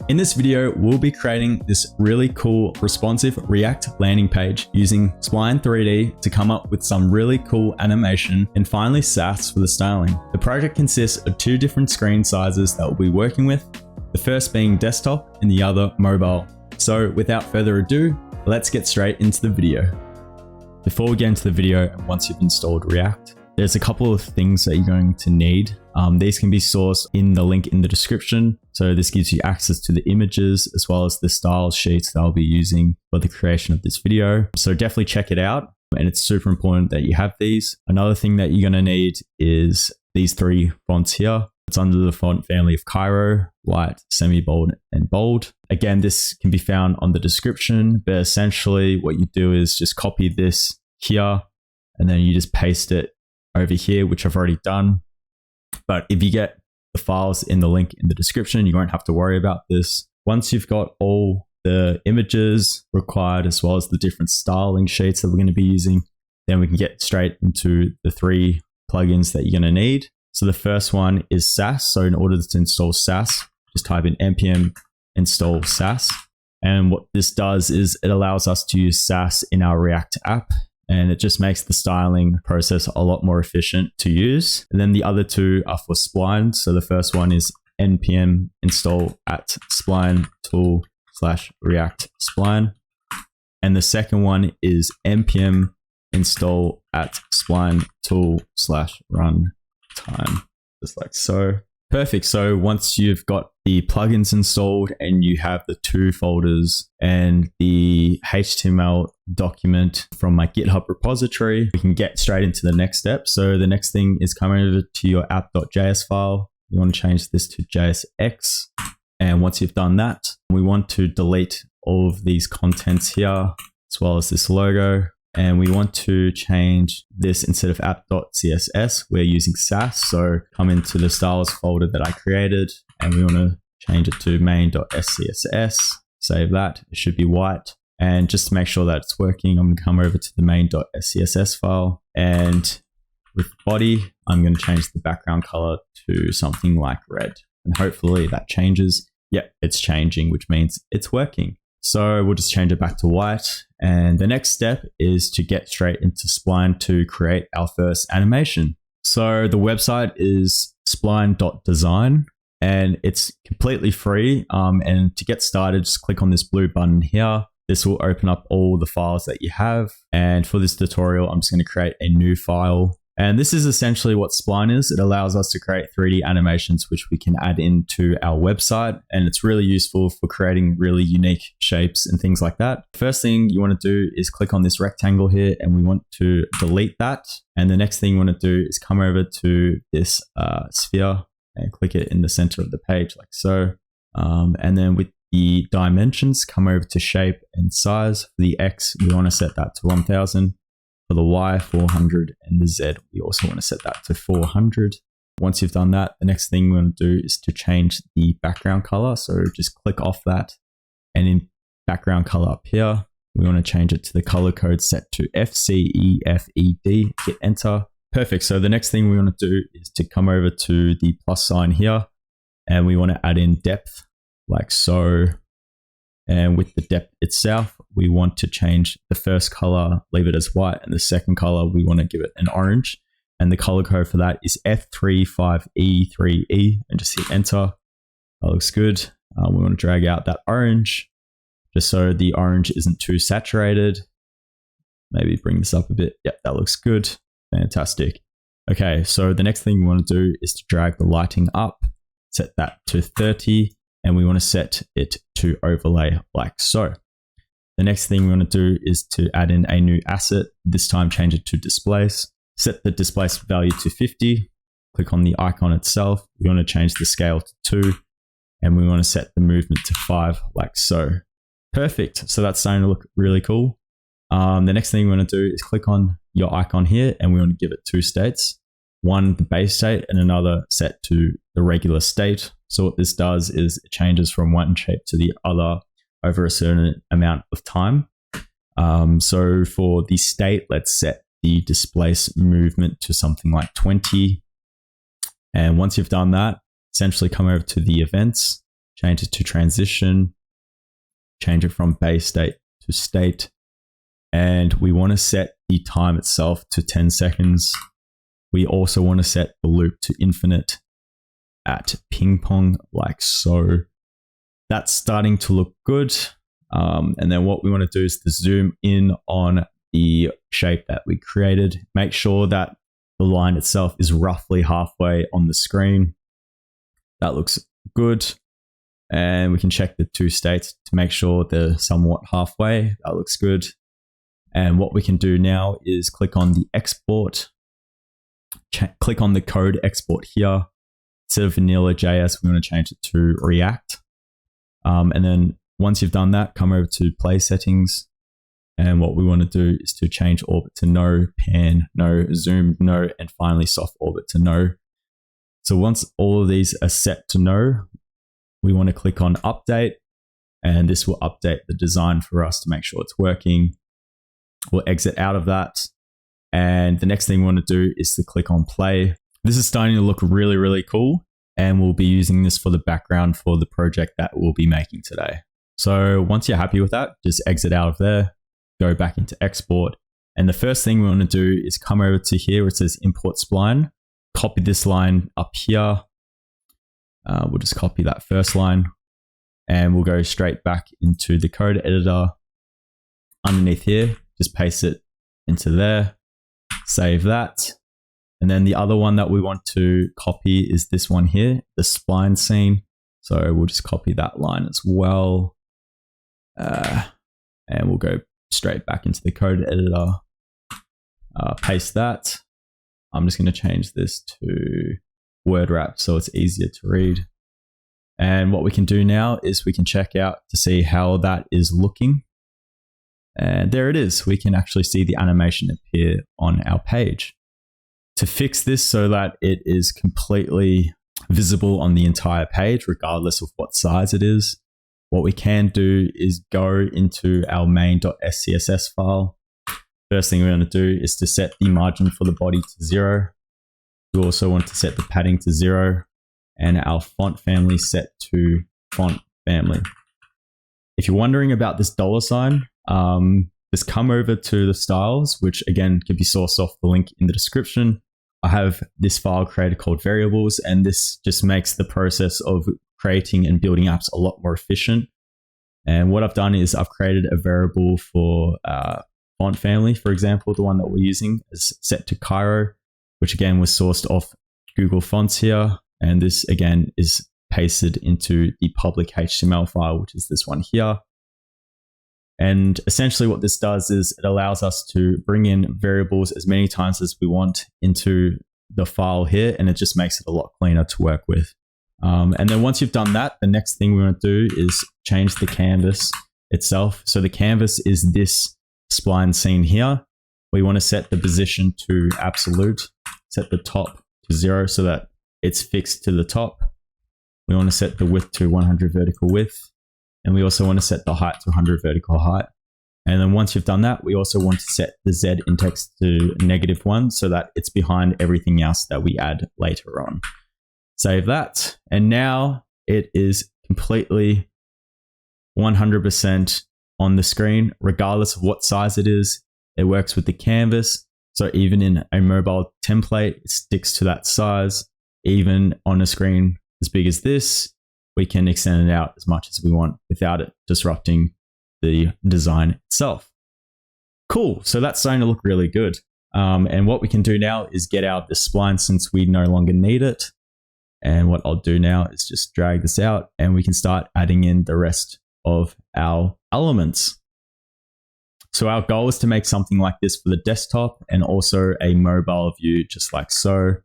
In this video, we'll be creating this really cool responsive React landing page using Spline 3D to come up with some really cool animation and finally SASS for the styling. The project consists of two different screen sizes that we'll be working with, the first being desktop and the other mobile. So without further ado, let's get straight into the video. Before we get into the video, and once you've installed React, there's a couple of things that you're going to need. These can be sourced in the link in the description. So this gives you access to the images as well as the style sheets that I'll be using for the creation of this video. So definitely check it out. And it's super important that you have these. Another thing that you're going to need is these three fonts here. It's under the font family of Cairo, light, semi-bold, and bold. Again, this can be found on the description, but essentially what you do is just copy this here and then you just paste it over here, which I've already done. But if you get the files in the link in the description, you won't have to worry about this. Once you've got all the images required, as well as the different styling sheets that we're going to be using, then we can get straight into the three plugins that you're going to need. So the first one is SASS. So in order to install SASS, just type in npm install SASS. And what this does is it allows us to use SASS in our React app. And it just makes the styling process a lot more efficient to use. And then the other two are for Spline. So the first one is npm install @spline tool/react spline. And the second one is npm install @spline tool/runtime. Just like so. Perfect. So once you've got the plugins installed and you have the two folders and the HTML document from my GitHub repository, we can get straight into the next step. So the next thing is coming over to your app.js file. You want to change this to JSX. And once you've done that, we want to delete all of these contents here, as well as this logo. And we want to change this instead of app.css, we're using SASS. So come into the styles folder that I created and we want to change it to main.scss, save that, it should be white. And just to make sure that it's working, I'm going to come over to the main.scss file and with body, I'm going to change the background color to something like red. And hopefully that changes. Yep, it's changing, which means it's working. So we'll just change it back to white. And the next step is to get straight into Spline to create our first animation. So the website is spline.design and it's completely free. And to get started, just click on this blue button here. This will open up all the files that you have. And for this tutorial, I'm just going to create a new file. And this is essentially what Spline is. It allows us to create 3D animations, which we can add into our website. And it's really useful for creating really unique shapes and things like that. First thing you want to do is click on this rectangle here and we want to delete that. And the next thing you want to do is come over to this sphere and click it in the center of the page like so. And then with the dimensions, come over to shape and size. For the X, we want to set that to 1000. For the Y, 400, and the Z, we also want to set that to 400. Once you've done that, the next thing we want to do is to change the background color. So just click off that, and in background color up here, we want to change it to the color code set to FCEFED, hit enter. Perfect. So the next thing we want to do is to come over to the plus sign here, and we want to add in depth like so. And with the depth itself, we want to change the first color, leave it as white, and the second color, we want to give it an orange. And the color code for that is F35E3E, and just hit enter. That looks good. We want to drag out that orange, just so the orange isn't too saturated. Maybe bring this up a bit. Yep, that looks good. Fantastic. Okay, so the next thing we want to do is to drag the lighting up, set that to 30. And we want to set it to overlay like so. The next thing we want to do is to add in a new asset. This time change it to displace. Set the displace value to 50. Click on the icon itself. We want to change the scale to 2. And we want to set the movement to 5 like so. Perfect. So that's starting to look really cool. The next thing we want to do is click on your icon here and we want to give it 2 states. One, the base state, and another set to the regular state. So what this does is it changes from one shape to the other over a certain amount of time. So for the state, let's set the displace movement to something like 20. And once you've done that, essentially come over to the events, change it to transition, change it from base state to state. And we want to set the time itself to 10 seconds. We also want to set the loop to infinite at ping pong, like so. That's starting to loop good. And then what we want to do is to zoom in on the shape that we created. Make sure that the line itself is roughly halfway on the screen. That looks good. And we can check the two states to make sure they're somewhat halfway. That looks good. And what we can do now is click on the export. Click on the code export here. Instead of vanilla JS, we want to change it to React. And then once you've done that, come over to play settings. And what we want to do is to change orbit to no, pan, no, zoom, no, and finally soft orbit to no. So once all of these are set to no, we want to click on update, and this will update the design for us to make sure it's working. We'll exit out of that. And the next thing we want to do is to click on play. This is starting to look really, really cool. And we'll be using this for the background for the project that we'll be making today. So once you're happy with that, just exit out of there, go back into export. And the first thing we want to do is come over to here where it says import spline, copy this line up here. We'll just copy that first line and we'll go straight back into the code editor underneath here. Just paste it into there, save that. And then the other one that we want to copy is this one here, the spline scene. So we'll just copy that line as well. And we'll go straight back into the code editor, paste that. I'm just going to change this to word wrap so it's easier to read. And what we can do now is we can check out to see how that is looking. And there it is. We can actually see the animation appear on our page. To fix this so that it is completely visible on the entire page, regardless of what size it is, what we can do is go into our main.scss file. First thing we're going to do is to set the margin for the body to 0. We also want to set the padding to 0 and our font family set to font family. If you're wondering about this $sign, just come over to the styles, which again can be sourced off the link in the description. I have this file created called variables, and this just makes the process of creating and building apps a lot more efficient. And what I've done is I've created a variable for font family, for example, the one that we're using is set to Cairo, which again was sourced off Google Fonts here. And this again is pasted into the public HTML file, which is this one here. And essentially what this does is it allows us to bring in variables as many times as we want into the file here, and it just makes it a lot cleaner to work with. And then once you've done that, the next thing we want to do is change the canvas itself. So the canvas is this spline scene here. We want to set the position to absolute, set the top to 0 so that it's fixed to the top. We want to set the width to 100 vertical width. And we also want to set the height to 100 vertical height. And then once you've done that, we also want to set the Z index to -1 so that it's behind everything else that we add later on. Save that. And now it is completely 100% on the screen, regardless of what size it is. It works with the canvas. So even in a mobile template, it sticks to that size. Even on a screen as big as this, we can extend it out as much as we want without it disrupting the design itself. Cool. So that's starting to look really good. And what we can do now is get out the spline since we no longer need it. And what I'll do now is just drag this out and we can start adding in the rest of our elements. So our goal is to make something like this for the desktop and also a mobile view just like so.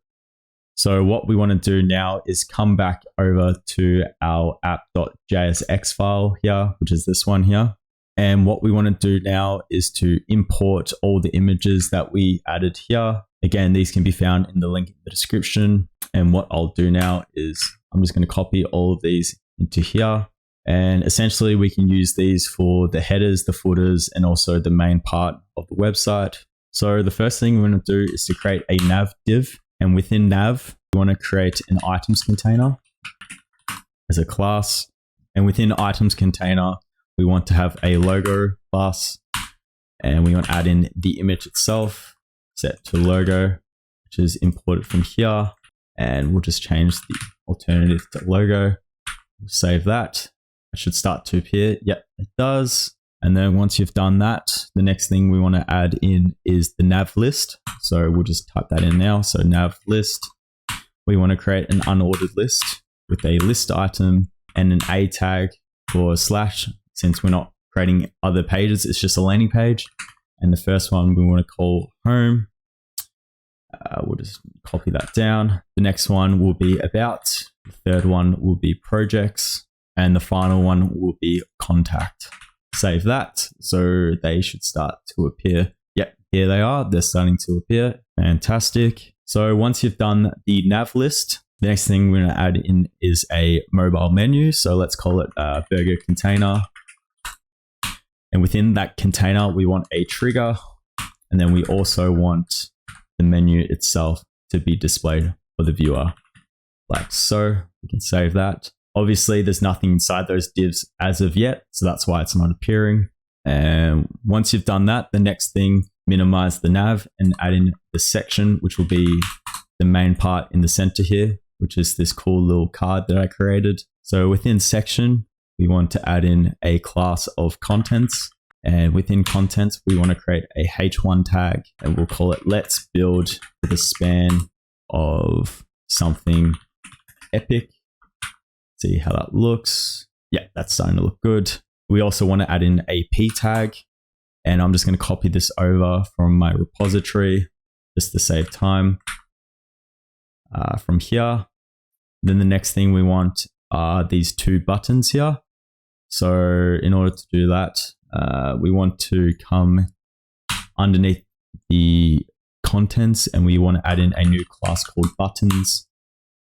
So what we want to do now is come back over to our App.jsx file here, which is this one here. And what we want to do now is to import all the images that we added here. Again, these can be found in the link in the description. And what I'll do now is I'm just going to copy all of these into here. And essentially we can use these for the headers, the footers, and also the main part of the website. So the first thing we want to do is to create a nav div. And within nav, we want to create an items container as a class. And within items container, we want to have a logo class, and we want to add in the image itself, set to logo, which is imported from here. And we'll just change the alternative to logo. We'll save that. It should start to appear. Yep, it does. And then once you've done that, the next thing we want to add in is the nav list. So we'll just type that in now. So nav list, we want to create an unordered list with a list item and an A tag for slash. Since we're not creating other pages, it's just a landing page. And the first one we want to call home. We'll just copy that down. The next one will be about. The third one will be projects. And the final one will be contact. Save that. So they should start to appear. Yep, here they are. They're starting to appear. Fantastic. So once you've done the nav list, the next thing we're going to add in is a mobile menu. So let's call it a burger container. And within that container, we want a trigger. And then we also want the menu itself to be displayed for the viewer, like so. We can save that. Obviously, there's nothing inside those divs as of yet, so that's why it's not appearing. And once you've done that, the next thing, minimize the nav and add in the section, which will be the main part in the center here, which is this cool little card that I created. So within section, we want to add in a class of contents. And within contents, we want to create a H1 tag, and we'll call it let's build with a span of something epic. See how that looks. Yeah, that's starting to look good. We also want to add in a P tag, and I'm just going to copy this over from my repository just to save time from here. Then the next thing we want are these two buttons here. So in order to do that, we want to come underneath the contents, and we want to add in a new class called buttons,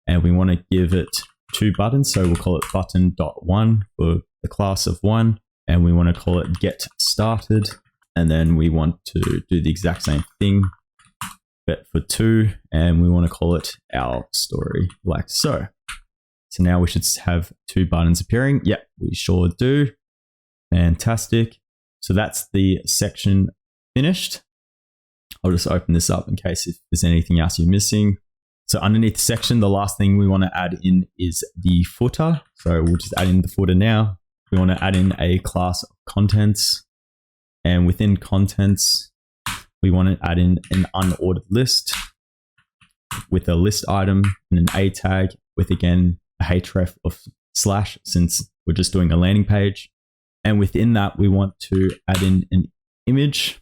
and we want to give it two buttons. So we'll call it button.1 for the class of 1, and we want to call it get started. And then we want to do the exact same thing, but for 2, and we want to call it our story, like so. So now we should have 2 buttons appearing. Yep, we sure do. Fantastic. So that's the section finished. I'll just open this up in case if there's anything else you're missing. So underneath the section, the last thing we want to add in is the footer. So we'll just add in the footer now. We want to add in a class of contents. And within contents, we want to add in an unordered list with a list item and an A tag with, again, a href of slash, since we're just doing a landing page. And within that, we want to add in an image.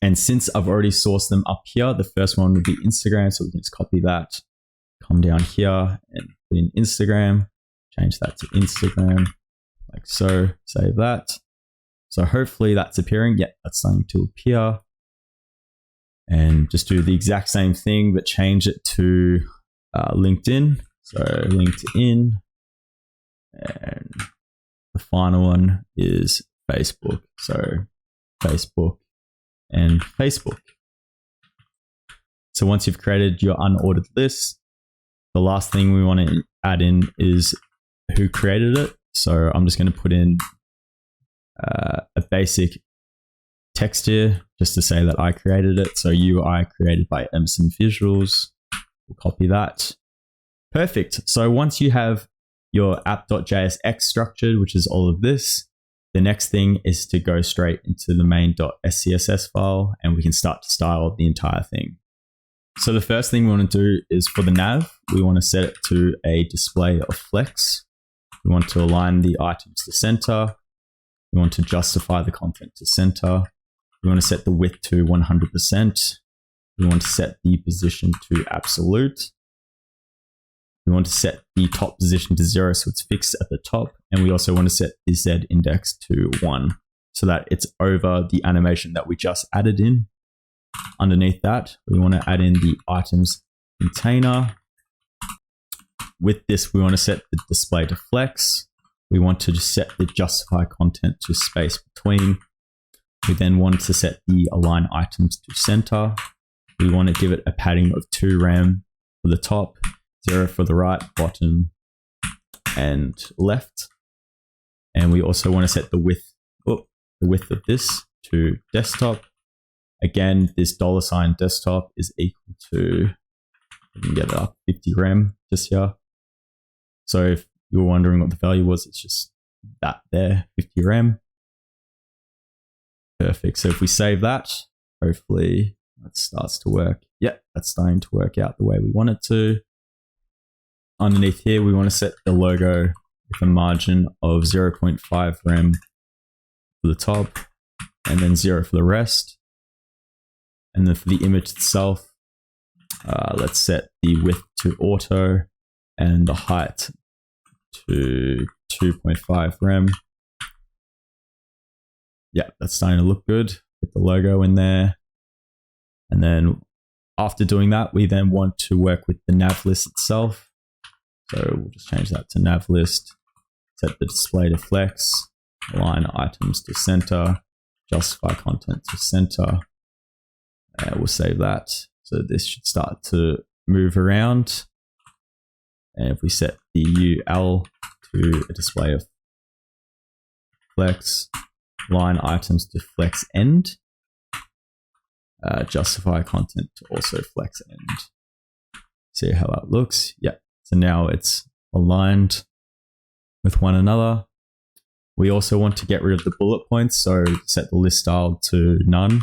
And since I've already sourced them up here, the first one would be Instagram. So we can just copy that, come down here and put in Instagram, change that to Instagram, like so, save that. So hopefully that's appearing. Yeah, that's starting to appear. And just do the exact same thing, but change it to LinkedIn. So LinkedIn, and the final one is Facebook. So Facebook and Facebook. So once you've created your unordered list, the last thing we want to add in is who created it. So I'm just going to put in a basic text here just to say that I created it. So UI created by Emerson Visuals. We'll copy that. Perfect. So once you have your app.jsx structured, which is all of this, the next thing is to go straight into the main.scss file, and we can start to style the entire thing. So the first thing we want to do is for the nav, we want to set it to a display of flex. We want to align the items to center. We want to justify the content to center. We want to set the width to 100%. We want to set the position to absolute. We want to set the top position to 0 so it's fixed at the top. And we also want to set the Z index to 1 so that it's over the animation that we just added in. Underneath that, we want to add in the items container. With this, we want to set the display to flex. We want to set the justify content to space between. We then want to set the align items to center. We want to give it a padding of 2 rem for the top, 0 for the right, bottom, and left. And we also want to set the width of this to desktop. Again, this $ desktop is equal to, I can get it up, 50 rem just here. So if you were wondering what the value was, it's just that there, 50 rem. Perfect. So if we save that, hopefully that starts to work. Yep, that's starting to work out the way we want it to. Underneath here, we want to set the logo with a margin of 0.5 rem for the top, and then 0 for the rest. And then for the image itself, let's set the width to auto and the height to 2.5 rem. Yeah, that's starting to look good. Get the logo in there. And then after doing that, we then want to work with the nav list itself. So we'll just change that to nav list, set the display to flex, align items to center, justify content to center. We'll save that. So this should start to move around. And if we set the UL to a display of flex, line items to flex end, justify content to also flex end. See how that looks. Yep. So now it's aligned with one another. We also want to get rid of the bullet points. So set the list style to none.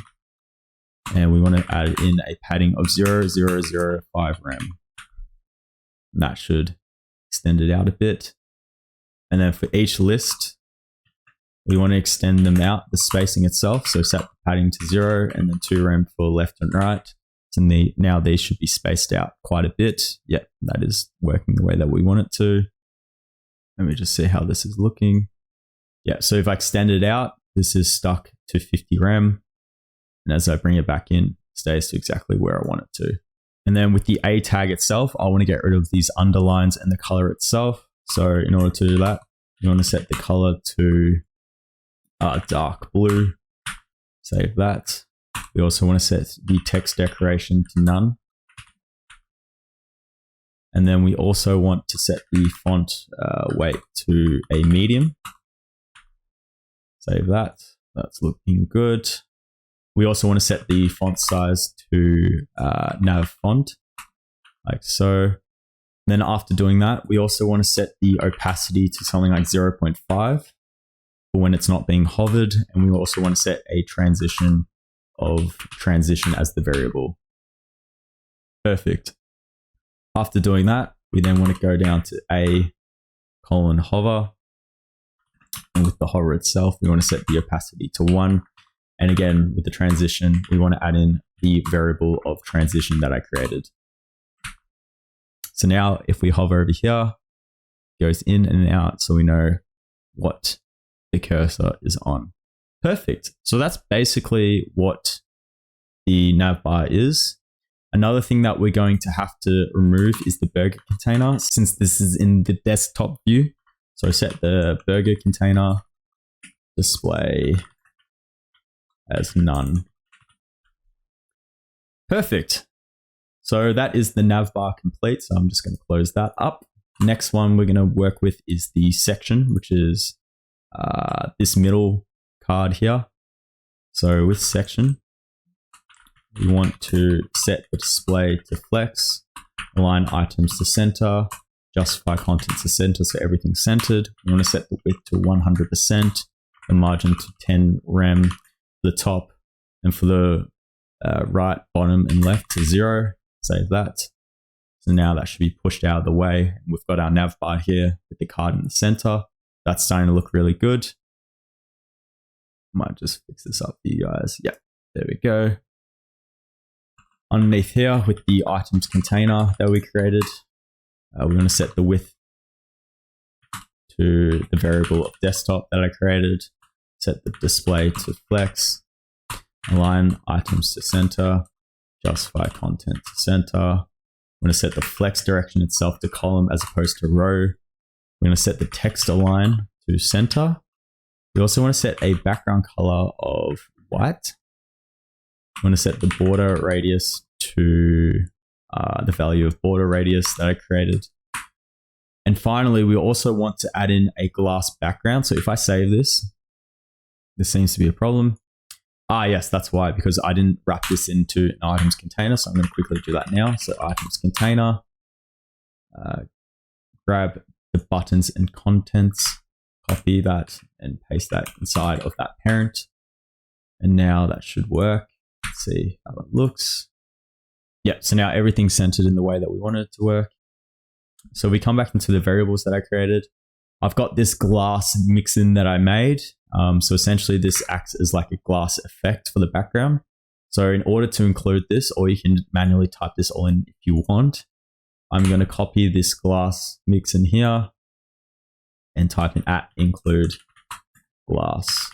And we want to add in a padding of 0.005 rem. And that should extend it out a bit. And then for each list, we want to extend them out, the spacing itself. So set the padding to 0 and then 2 rem for left and right. So now these should be spaced out quite a bit. Yep, that is working the way that we want it to. Let me just see how this is looking. Yeah, so if I extend it out, this is stuck to 50 rem. And as I bring it back in, it stays to exactly where I want it to. And then with the A tag itself, I want to get rid of these underlines and the color itself. So in order to do that, you want to set the color to dark blue. Save that. We also want to set the text decoration to none. And then we also want to set the font weight to a medium. Save that. That's looking good. We also want to set the font size to nav font, like so. Then after doing that, we also want to set the opacity to something like 0.5 for when it's not being hovered. And we also want to set a transition as the variable. Perfect. After doing that, we then want to go down to A:hover. And with the hover itself, we want to set the opacity to 1. And again, with the transition, we want to add in the variable of transition that I created. So now if we hover over here, it goes in and out so we know what the cursor is on. Perfect. So that's basically what the navbar is. Another thing that we're going to have to remove is the burger container, since this is in the desktop view. So set the burger container display as none. Perfect. So that is the navbar complete. So I'm just going to close that up. Next one we're going to work with is the section, which is this middle card here. So with section, we want to set the display to flex, align items to center, justify content to center, so everything's centered. We want to set the width to 100%, the margin to 10 rem for the top, and for the right, bottom, and left to 0. Save that. So now that should be pushed out of the way. We've got our nav bar here with the card in the center. That's starting to look really good. Might just fix this up for you guys. Yep, there we go. Underneath here with the items container that we created, we're going to set the width to the variable of desktop that I created, set the display to flex, align items to center, justify content to center. I'm going to set the flex direction itself to column as opposed to row. We're going to set the text align to center. We also want to set a background color of white. I'm going to set the border radius to the value of border radius that I created. And finally, we also want to add in a glass background. So if I save this, there seems to be a problem. Yes, that's why, because I didn't wrap this into an items container. So I'm going to quickly do that now. So items container, grab the buttons and contents, copy that and paste that inside of that parent. And now that should work. Let's see how it looks. Yeah, so now everything's centered in the way that we want it to work. So we come back into the variables that I created. I've got this glass mix-in that I made. So essentially this acts as like a glass effect for the background. So in order to include this, or you can manually type this all in if you want, I'm going to copy this glass mix-in here and type in @include glass.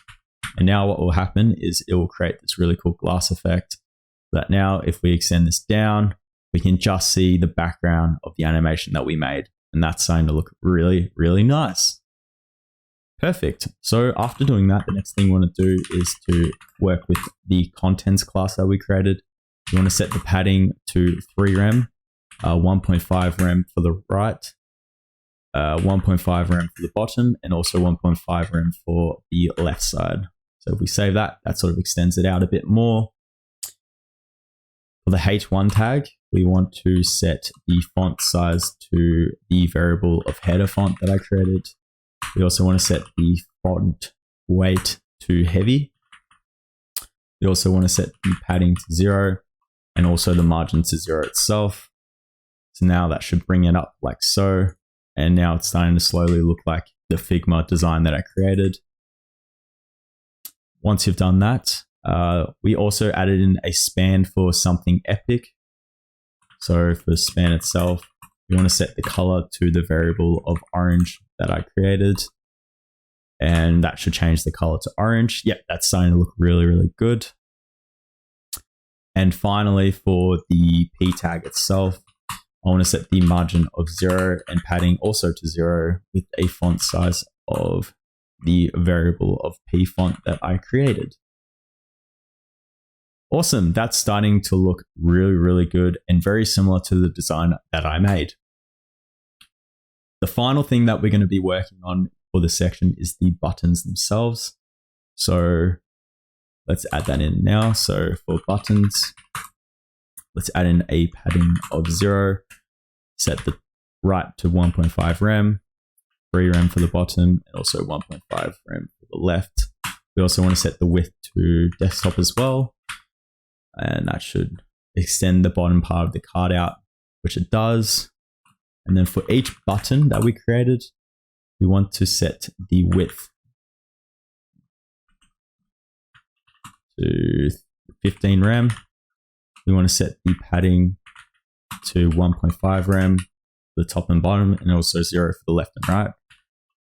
And now what will happen is it will create this really cool glass effect that now if we extend this down, we can just see the background of the animation that we made. And that's starting to look really, really nice. Perfect. So after doing that, the next thing we want to do is to work with the contents class that we created. You want to set the padding to 3 rem, 1.5 rem for the right, 1.5 rem for the bottom, and also 1.5 rem for the left side. So if we save that, that sort of extends it out a bit more. For the H1 tag, we want to set the font size to the variable of header font that I created. We also want to set the font weight to heavy. We also want to set the padding to 0 and also the margin to 0 itself. So now that should bring it up like so. And now it's starting to slowly look like the Figma design that I created. Once you've done that, we also added in a span for something epic. So for the span itself, we want to set the color to the variable of orange that I created. And that should change the color to orange. Yep, that's starting to look really, really good. And finally, for the P tag itself, I want to set the margin of 0 and padding also to 0 with a font size of the variable of P font that I created. Awesome, that's starting to look really, really good and very similar to the design that I made. The final thing that we're going to be working on for this section is the buttons themselves. So let's add that in now. So for buttons, let's add in a padding of 0, set the right to 1.5 rem, 3 rem for the bottom, and also 1.5 rem for the left. We also want to set the width to desktop as well. And that should extend the bottom part of the card out, which it does. And then for each button that we created, we want to set the width to 15 rem. We want to set the padding to 1.5 rem for the top and bottom, and also 0 for the left and right.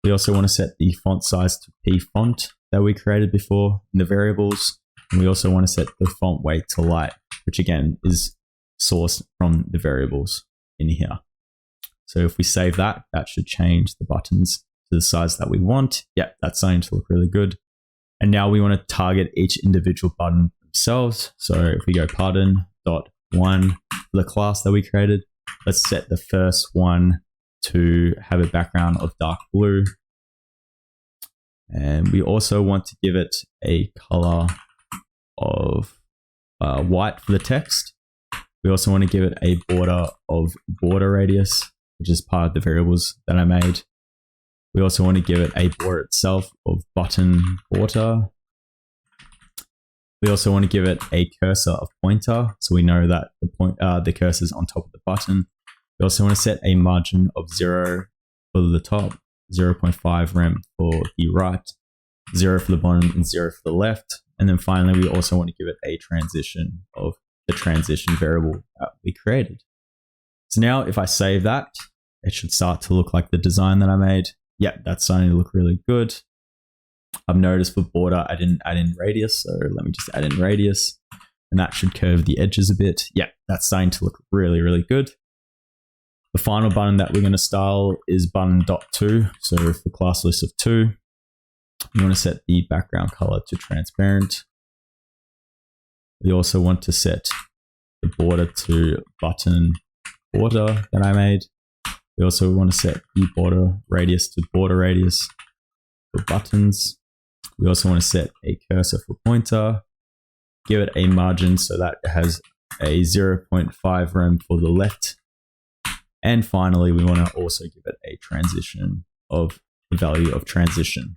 We also want to set the font size to P font that we created before in the variables. And we also want to set the font weight to light, which again is sourced from the variables in here. So if we save that, that should change the buttons to the size that we want. Yeah, that's starting to look really good. And now we want to target each individual button themselves. So if we go button.1 for the class that we created, let's set the first one to have a background of dark blue. And we also want to give it a color of white for the text. We also want to give it a border of border radius, which is part of the variables that I made. We also want to give it a border itself of button border. We also want to give it a cursor of pointer, so we know that the cursor is on top of the button. We also want to set a margin of 0 for the top, 0.5 rem for the right, 0 for the bottom, and 0 for the left. And then finally, we also want to give it a transition of the transition variable that we created. So now if I save that, it should start to look like the design that I made. Yeah, that's starting to look really good. I've noticed for border, I didn't add in radius. So let me just add in radius and that should curve the edges a bit. Yeah, that's starting to look really, really good. The final button that we're going to style is button.2. So for class list of 2, we want to set the background color to transparent. We also want to set the border to button border that I made. We also want to set the border radius to border radius for buttons. We also want to set a cursor for pointer, give it a margin so that it has a 0.5 rem for the left. And finally, we want to also give it a transition of the value of transition.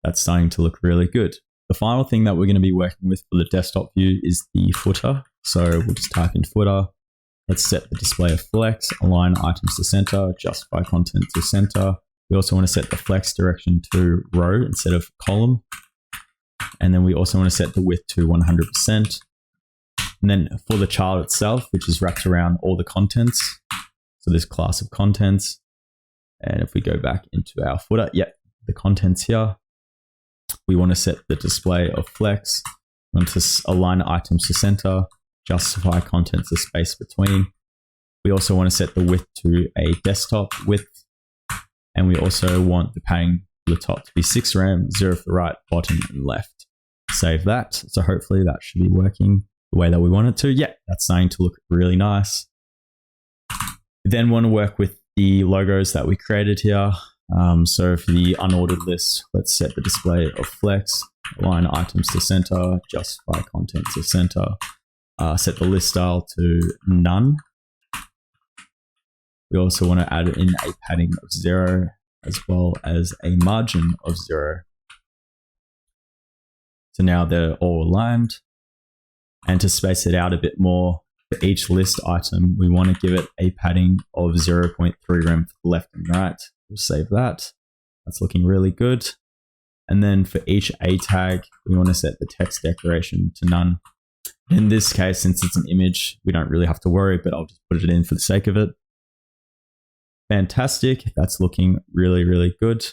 That's starting to look really good. The final thing that we're going to be working with for the desktop view is the footer. So we'll just type in footer. Let's set the display of flex, align items to center, justify content to center. We also want to set the flex direction to row instead of column. And then we also want to set the width to 100%. And then for the child itself, which is wrapped around all the contents, so this class of contents. And if we go back into our footer, the contents here, we want to set the display of flex. We want to align items to center, justify content to space between. We also want to set the width to a desktop width. And we also want the padding for the top to be 6 rem, 0 for the right, bottom, and left. Save that. So hopefully that should be working the way that we want it to. Yeah, that's starting to look really nice. We then want to work with the logos that we created here. So for the unordered list, let's set the display of flex, align items to center, justify content to center, set the list style to none. We also want to add in a padding of 0 as well as a margin of 0. So now they're all aligned. And to space it out a bit more, for each list item, we want to give it a padding of 0.3 rem for the left and right. We'll save that. That's looking really good. And then for each A tag, we want to set the text declaration to none. In this case, since it's an image, we don't really have to worry, but I'll just put it in for the sake of it. Fantastic. That's looking really, really good.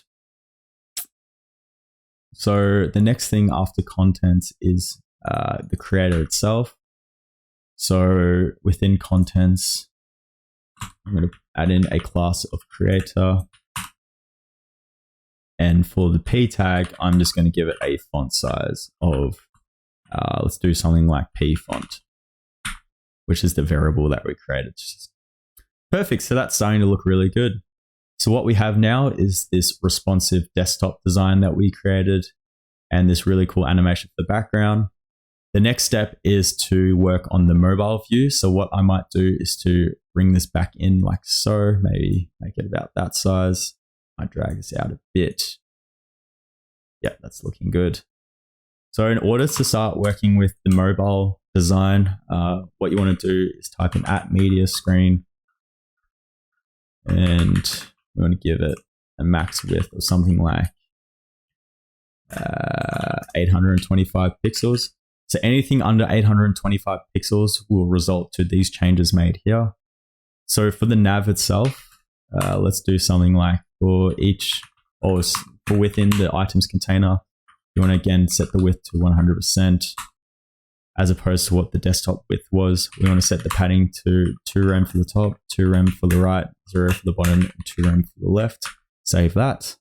So the next thing after contents is the creator itself. So within contents, I'm going to add in a class of creator. And for the P tag, I'm just going to give it a font size of, let's do something like P font, which is the variable that we created. Perfect. So that's starting to look really good. So what we have now is this responsive desktop design that we created and this really cool animation for the background. The next step is to work on the mobile view. So what I might do is to bring this back in like so, maybe make it about that size. I drag this out a bit. Yeah, that's looking good. So in order to start working with the mobile design, what you want to do is type in @media screen. And we want to give it a max width of something like 825 pixels. So anything under 825 pixels will result to these changes made here. So for the nav itself, let's do something like for each, or for within the items container, you want to again set the width to 100%. As opposed to what the desktop width was, we want to set the padding to 2 rem for the top, 2 rem for the right, 0 for the bottom, and 2 rem for the left. Save that.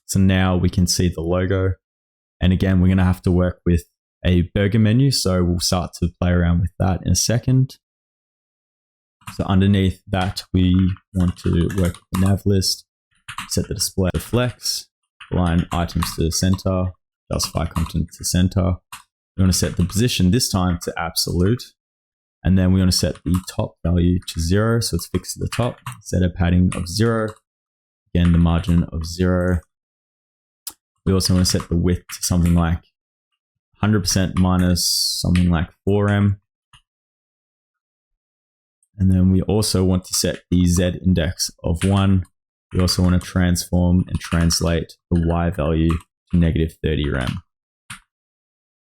So now we can see the logo. And again, we're going to have to work with a burger menu. So we'll start to play around with that in a second. So underneath that, we want to work with the nav list, set the display of flex, align items to the center, justify content to center. We want to set the position this time to absolute. And then we want to set the top value to 0. So it's fixed to the top. Set a padding of 0. Again, the margin of 0. We also want to set the width to something like 100% minus something like 4M. And then we also want to set the Z index of 1. We also want to transform and translate the Y value to negative 30 rem.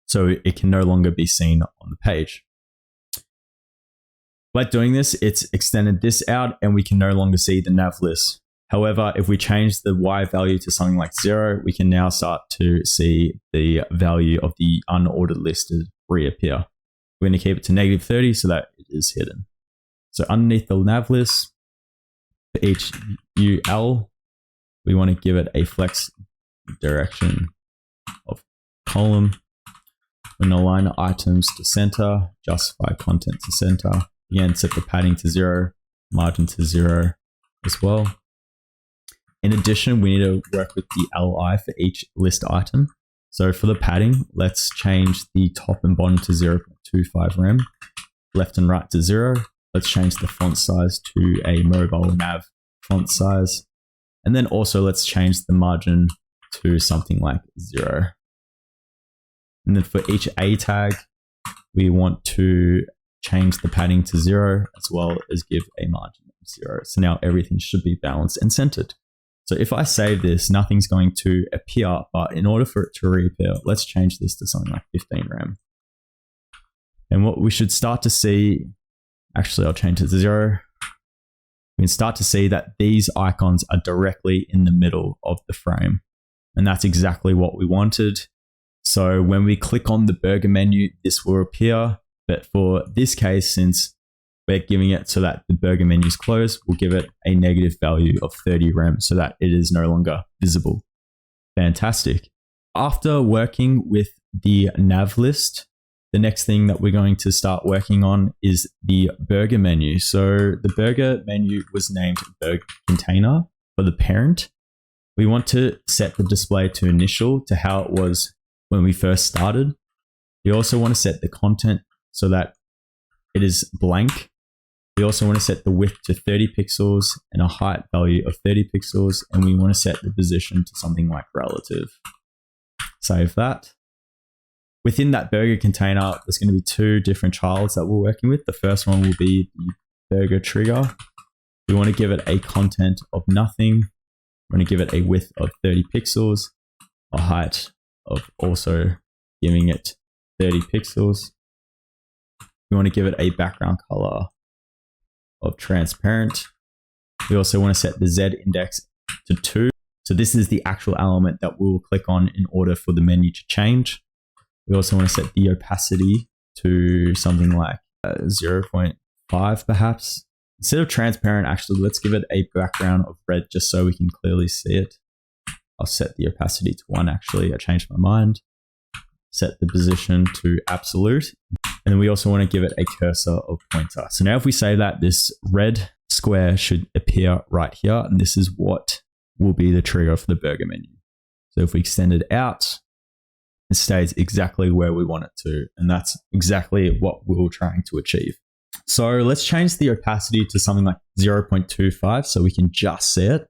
So it can no longer be seen on the page. By doing this, it's extended this out and we can no longer see the nav list. However, if we change the Y value to something like 0, we can now start to see the value of the unordered list reappear. We're going to keep it to negative 30 so that it is hidden. So underneath the nav list, for each UL, we want to give it a flex direction of column. We're going to align items to center, justify content to center. Again, set the padding to 0, margin to 0 as well. In addition, we need to work with the li for each list item. So for the padding, let's change the top and bottom to 0.25 rem, left and right to 0. Let's change the font size to a mobile nav font size. And then also let's change the margin to something like 0. And then for each A tag, we want to change the padding to 0 as well as give a margin of 0. So now everything should be balanced and centered. So if I save this, nothing's going to appear, but in order for it to reappear, let's change this to something like 15 rem. And what we should start to see, actually I'll change it to 0. We can start to see that these icons are directly in the middle of the frame. And that's exactly what we wanted. So when we click on the burger menu, this will appear. But for this case, since we're giving it so that the burger menu is closed, we'll give it a negative value of 30 rem so that it is no longer visible. Fantastic. After working with the nav list, the next thing that we're going to start working on is the burger menu. So the burger menu was named burger container for the parent. We want to set the display to initial to how it was when we first started. We also want to set the content so that it is blank. We also want to set the width to 30 pixels and a height value of 30 pixels. And we want to set the position to something like relative. Save that. Within that burger container, there's going to be two different childs that we're working with. The first one will be the burger trigger. We want to give it a content of nothing. We're going to give it a width of 30 pixels, a height of also giving it 30 pixels. We want to give it a background color of transparent. We also want to set the Z index to 2. So this is the actual element that we'll click on in order for the menu to change. We also want to set the opacity to something like 0.5 perhaps. Instead of transparent, actually, let's give it a background of red just so we can clearly see it. I'll set the opacity to 1 actually. I changed my mind. Set the position to absolute. And then we also want to give it a cursor of pointer. So now if we say that, this red square should appear right here. And this is what will be the trigger for the burger menu. So if we extend it out, it stays exactly where we want it to. And that's exactly what we were trying to achieve. So let's change the opacity to something like 0.25 so we can just see it.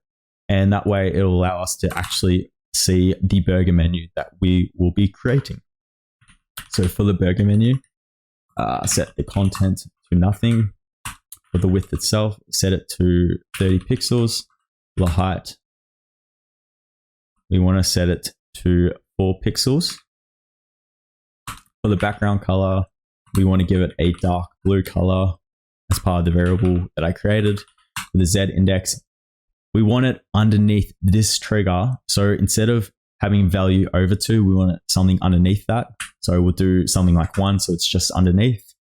And that way it'll allow us to actually see the burger menu that we will be creating. So for the burger menu, set the content to nothing. For the width itself, set it to 30 pixels. The height, we want to set it to 4 pixels. For the background color, we want to give it a dark blue color as part of the variable that I created. For the Z index, we want it underneath this trigger. So instead of having value over 2, we want it something underneath that. So we'll do something like 1, so it's just underneath.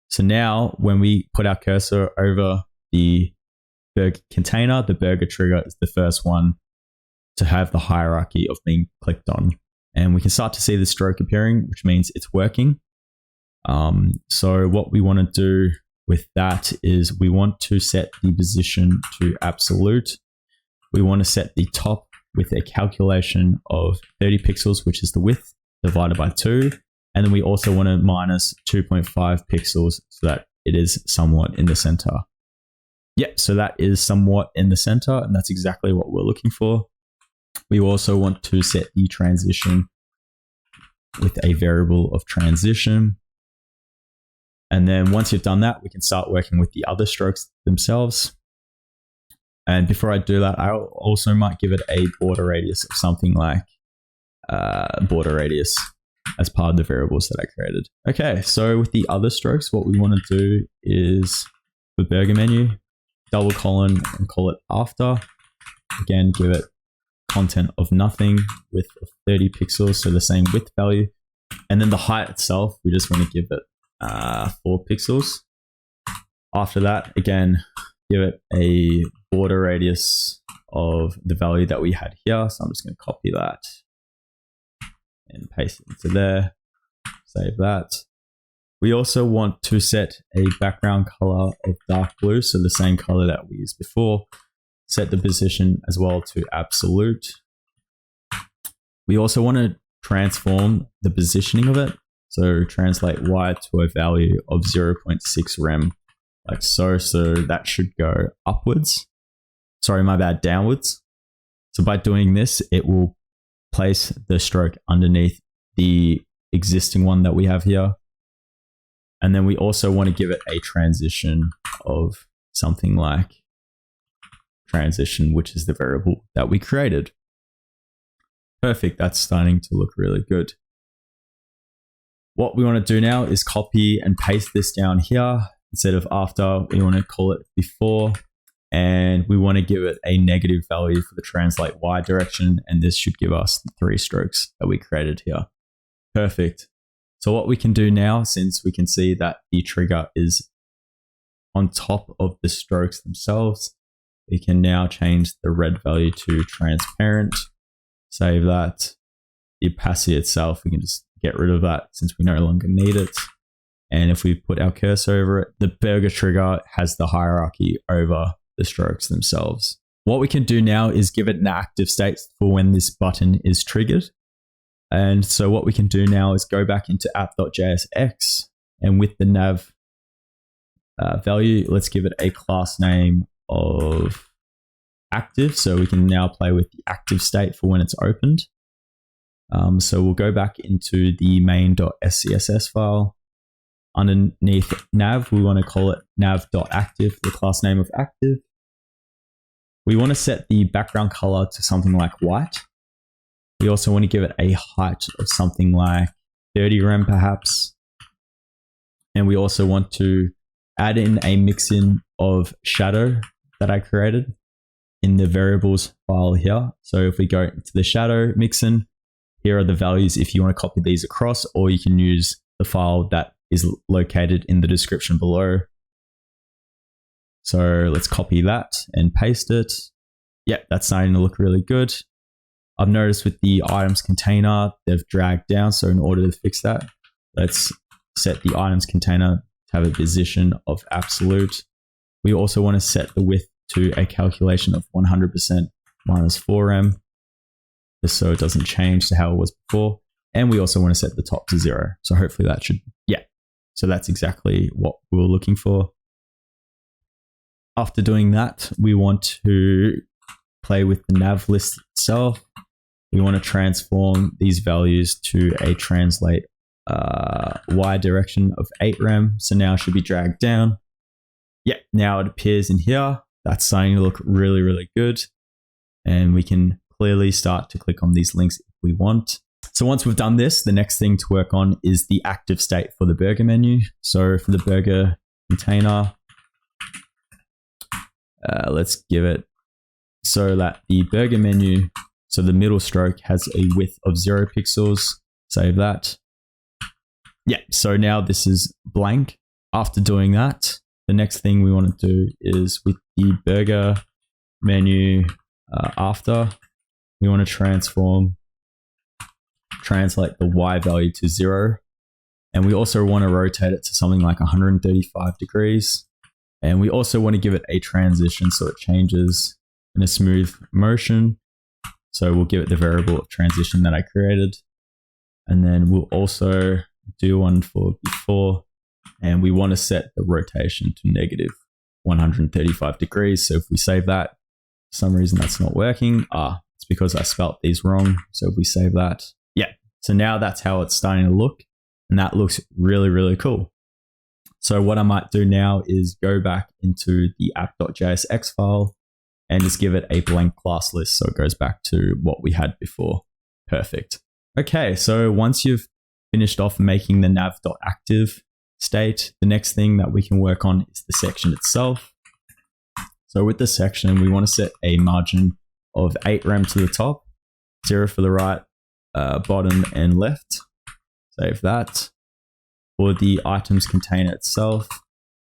So now when we put our cursor over the burger container, the burger trigger is the first one to have the hierarchy of being clicked on. And we can start to see the stroke appearing, which means it's working. So what we want to do with that is we want to set the position to absolute. We want to set the top with a calculation of 30 pixels, which is the width, divided by 2. And then we also want to minus 2.5 pixels so that it is somewhat in the center. Yep, so that is somewhat in the center, and that's exactly what we're looking for. We also want to set the transition with a variable of transition. And then once you've done that, we can start working with the other strokes themselves. And before I do that, I also might give it a border radius of something like border radius as part of the variables that I created. Okay, so with the other strokes, what we want to do is the burger menu, double colon and call it after. Again, give it content of nothing, width of 30 pixels, so the same width value. And then the height itself, we just want to give it 4 pixels. After that, again, give it a border radius of the value that we had here. So I'm just going to copy that and paste it into there. Save that. We also want to set a background color of dark blue, so the same color that we used before. Set the position as well to absolute. We also want to transform the positioning of it. So translate Y to a value of 0.6 rem, like so. So that should go upwards. Sorry, my bad, downwards. So by doing this, it will place the stroke underneath the existing one that we have here. And then we also want to give it a transition of something like transition, which is the variable that we created. Perfect. That's starting to look really good. What we want to do now is copy and paste this down here. Instead of after, we want to call it before. And we want to give it a negative value for the translate Y direction. And this should give us the 3 strokes that we created here. Perfect. So what we can do now, since we can see that the trigger is on top of the strokes themselves, we can now change the red value to transparent. Save that. The opacity itself, we can just get rid of that since we no longer need it. And if we put our cursor over it, the burger trigger has the hierarchy over the strokes themselves. What we can do now is give it an active state for when this button is triggered. And so what we can do now is go back into App.jsx, and with the nav value, let's give it a class name of active. So we can now play with the active state for when it's opened. So we'll go back into the main.scss file. Underneath nav, we want to call it nav.active, the class name of active. We want to set the background color to something like white. We also want to give it a height of something like 30 rem perhaps. And we also want to add in a mix-in of shadow that I created in the variables file here. So if we go into the shadow mix-in, here are the values if you want to copy these across, or you can use the file that is located in the description below. So let's copy that and paste it. Yep, that's starting to look really good. I've noticed with the items container, they've dragged down. So in order to fix that, let's set the items container to have a position of absolute. We also want to set the width to a calculation of 100% minus 4m, just so it doesn't change to how it was before. And we also want to set the top to 0. So hopefully that should, yeah. So that's exactly what we were looking for. After doing that, we want to play with the nav list itself. We want to transform these values to a translate Y direction of 8 rem. So now it should be dragged down. Yeah, now it appears in here. That's starting to look really, really good. And we can clearly start to click on these links if we want. So once we've done this, the next thing to work on is the active state for the burger menu. So for the burger container, let's give it so that the burger menu, so the middle stroke has a width of 0 pixels. Save that. Yeah, so now this is blank. After doing that, the next thing we want to do is with the burger menu after, we want to translate the Y value to 0. And we also want to rotate it to something like 135 degrees. And we also want to give it a transition so it changes in a smooth motion. So we'll give it the variable of transition that I created. And then we'll also do one for before. And we want to set the rotation to negative 135 degrees. So if we save that, for some reason that's not working. It's because I spelt these wrong. So if we save that, yeah. So now that's how it's starting to look. And that looks really, really cool. So what I might do now is go back into the App.jsx file and just give it a blank class list so it goes back to what we had before. Perfect. Okay, so once you've finished off making the nav.active state, the next thing that we can work on is the section itself. So with the section, we want to set a margin of 8 rem to the top, 0 for the right, bottom and left. Save that. For the items container itself,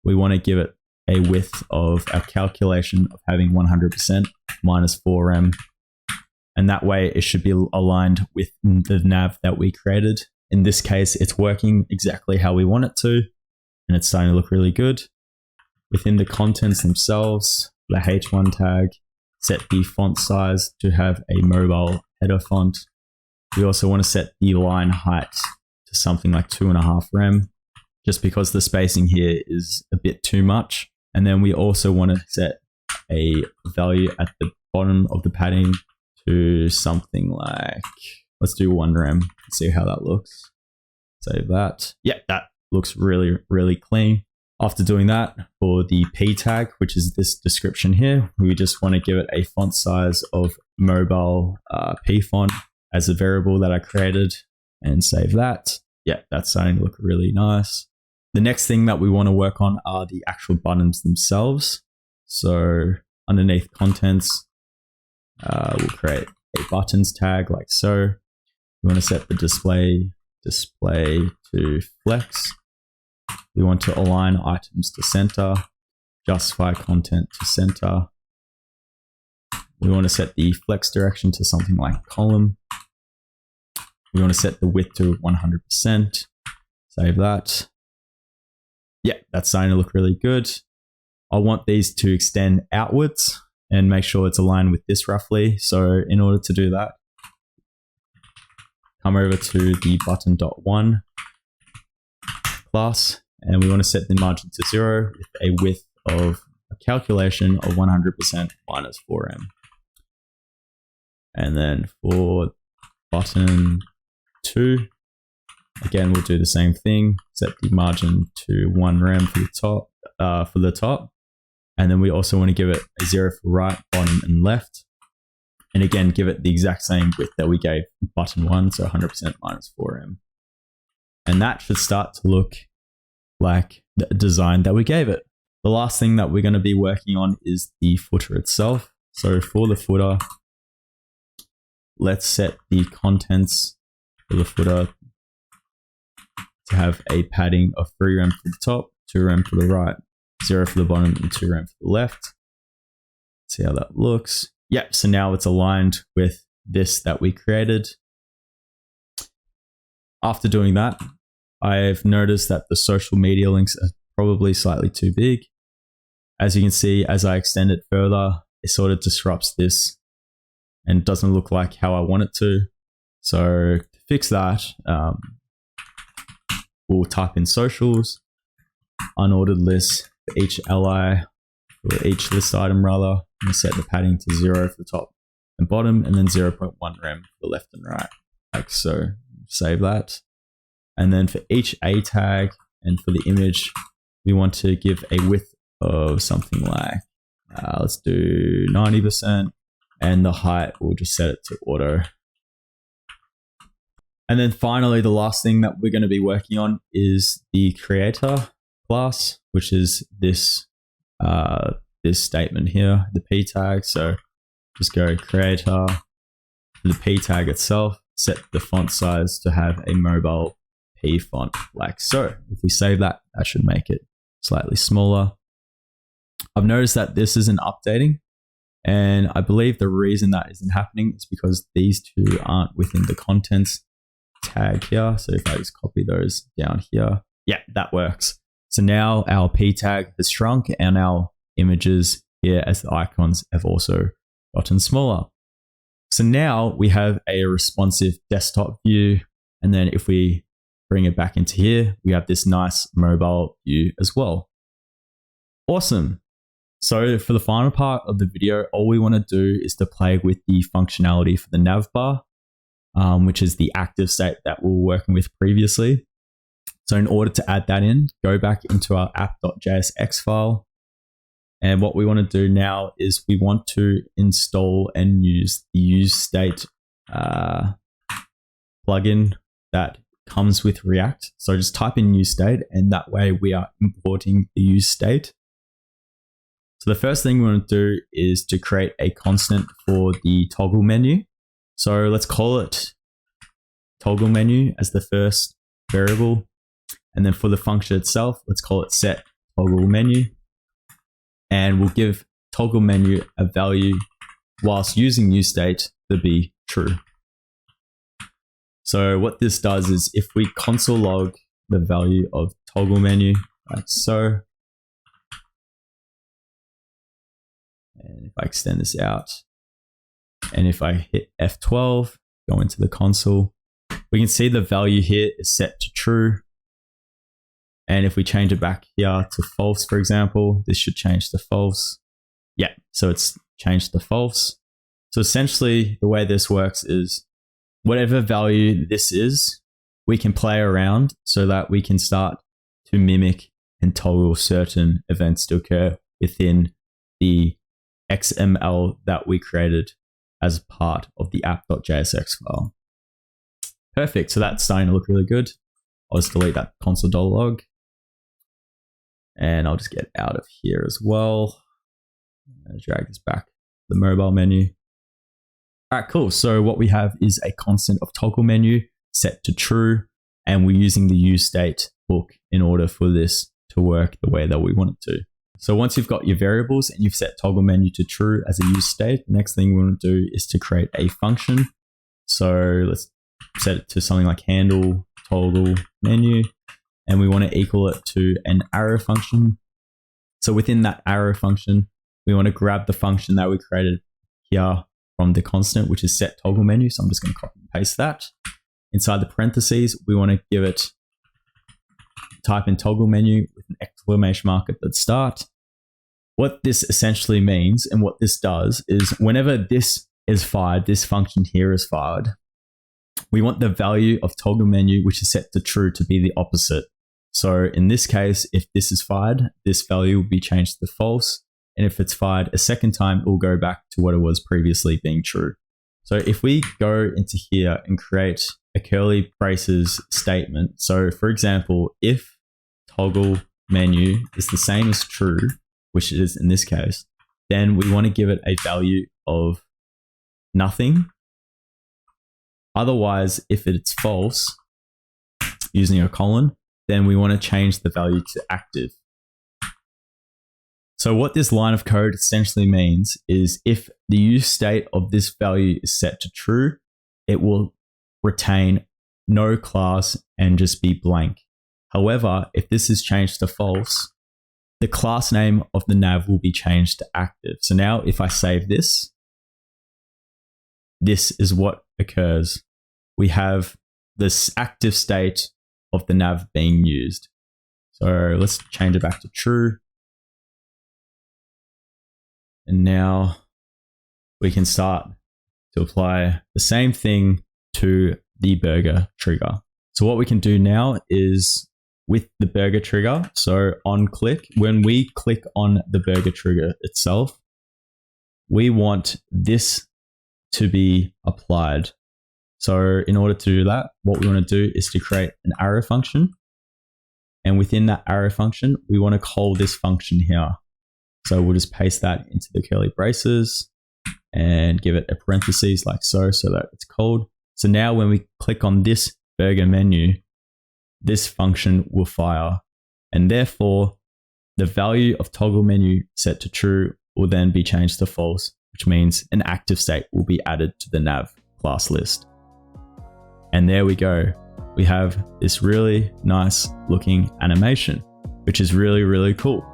we want to give it a width of a calculation of having 100% minus 4m. And that way it should be aligned with the nav that we created. in this case, it's working exactly how we want it to, and it's starting to look really good. Within the contents themselves, the H1 tag, set the font size to have a mobile header font. We also want to set the line height to something like 2.5 rem, just because the spacing here is a bit too much. And then we also want to set a value at the bottom of the padding to something like, let's do 1 rem, see how that looks. Save that. Yeah, that looks really, really clean. After doing that, for the P tag, which is this description here, we just want to give it a font size of mobile P font as a variable that I created, and save that. Yeah, that's starting to look really nice. The next thing that we want to work on are the actual buttons themselves. So underneath contents, we'll create a buttons tag like so. We want to set the display to flex. We want to align items to center, justify content to center. We want to set the flex direction to something like column. We want to set the width to 100%. Save that. Yeah, that's starting to look really good. I want these to extend outwards and make sure it's aligned with this roughly. So in order to do that, come over to the button.1 class, and we want to set the margin to 0 with a width of a calculation of 100% minus 4m. And then for button 2, again, we'll do the same thing, set the margin to 1 rem for the top. And then we also want to give it a 0 for right, bottom, and left. And again, give it the exact same width that we gave button 1, so 100% minus 4m. And that should start to look like the design that we gave it. The last thing that we're going to be working on is the footer itself. So for the footer, let's set the contents for the footer to have a padding of 3 rem for the top, 2 rem for the right, 0 for the bottom, and 2 rem for the left. See how that looks. Yep, so now it's aligned with this that we created. After doing that, I've noticed that the social media links are probably slightly too big. As you can see, as I extend it further, it sort of disrupts this and doesn't look like how I want it to. So to fix that, we'll type in socials, unordered list for each LI, for each list item rather, and set the padding to 0 for the top and bottom, and then 0.1 rem for the left and right, like so. Save that. And then for each A tag and for the image, we want to give a width of something like, let's do 90%, and the height, we'll just set it to auto. And then finally, the last thing that we're going to be working on is the creator class, which is this this statement here, the P tag. So just go creator, the P tag itself, set the font size to have a mobile P font like so. If we save that, that should make it slightly smaller. I've noticed that this isn't updating, and I believe the reason that isn't happening is because these two aren't within the contents tag here. So if I just copy those down here, yeah, that works. So now our P tag has shrunk and our images here as the icons have also gotten smaller. So now we have a responsive desktop view. And then if we bring it back into here, we have this nice mobile view as well. Awesome. So for the final part of the video, all we want to do is to play with the functionality for the nav bar, which is the active state that we were working with previously. So in order to add that in, go back into our App.jsx file. And what we want to do now is we want to install and use the use state plugin that comes with React. So just type in use state, and that way we are importing the use state. So the first thing we want to do is to create a constant for the toggle menu. So let's call it toggle menu as the first variable. And then for the function itself, let's call it set toggle menu. And we'll give toggle menu a value whilst using use state to be true. So what this does is if we console log the value of toggle menu like so, and if I extend this out, and if I hit F12, go into the console, we can see the value here is set to true. And if we change it back here to false, for example, this should change to false. Yeah, so it's changed to false. So essentially the way this works is whatever value this is, we can play around so that we can start to mimic and toggle certain events to occur within the XML that we created as part of the App.jsx file. Perfect, so that's starting to look really good. I'll just delete that console.log. And I'll just get out of here as well. Drag this back to the mobile menu. All right, cool. So what we have is a constant of toggle menu set to true, and we're using the useState hook in order for this to work the way that we want it to. So once you've got your variables and you've set toggle menu to true as a useState, the next thing we want to do is to create a function. So let's set it to something like handle toggle menu. And we want to equal it to an arrow function. So within that arrow function, we want to grab the function that we created here from the constant, which is set toggle menu. So I'm just going to copy and paste that. Inside the parentheses, we want to give it, type in toggle menu with an exclamation mark at the start. What this essentially means and what this does is whenever this is fired, this function here is fired, we want the value of toggle menu, which is set to true, to be the opposite. So in this case, if this is fired, this value will be changed to false. And if it's fired a second time, it will go back to what it was previously being true. So if we go into here and create a curly braces statement. So for example, if toggle menu is the same as true, which it is in this case, then we want to give it a value of nothing. Otherwise, if it's false, using a colon, then we want to change the value to active. So what this line of code essentially means is if the use state of this value is set to true, it will retain no class and just be blank. However, if this is changed to false, the class name of the nav will be changed to active. So now if I save this, this is what occurs. We have this active state of the nav being used. So let's change it back to true. And now we can start to apply the same thing to the burger trigger. So what we can do now is with the burger trigger, so on click, when we click on the burger trigger itself, we want this to be applied. So in order to do that, what we want to do is to create an arrow function. And within that arrow function, we want to call this function here. So we'll just paste that into the curly braces and give it a parentheses like so that it's called. So now when we click on this burger menu, this function will fire. And therefore, the value of toggle menu set to true will then be changed to false, which means an active state will be added to the nav class list. And there we go. We have this really nice looking animation, which is really, really cool.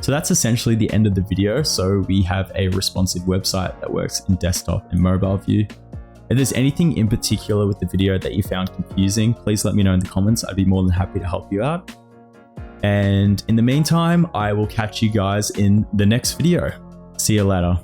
So that's essentially the end of the video. So we have a responsive website that works in desktop and mobile view. If there's anything in particular with the video that you found confusing, please let me know in the comments. I'd be more than happy to help you out. And in the meantime, I will catch you guys in the next video. See you later.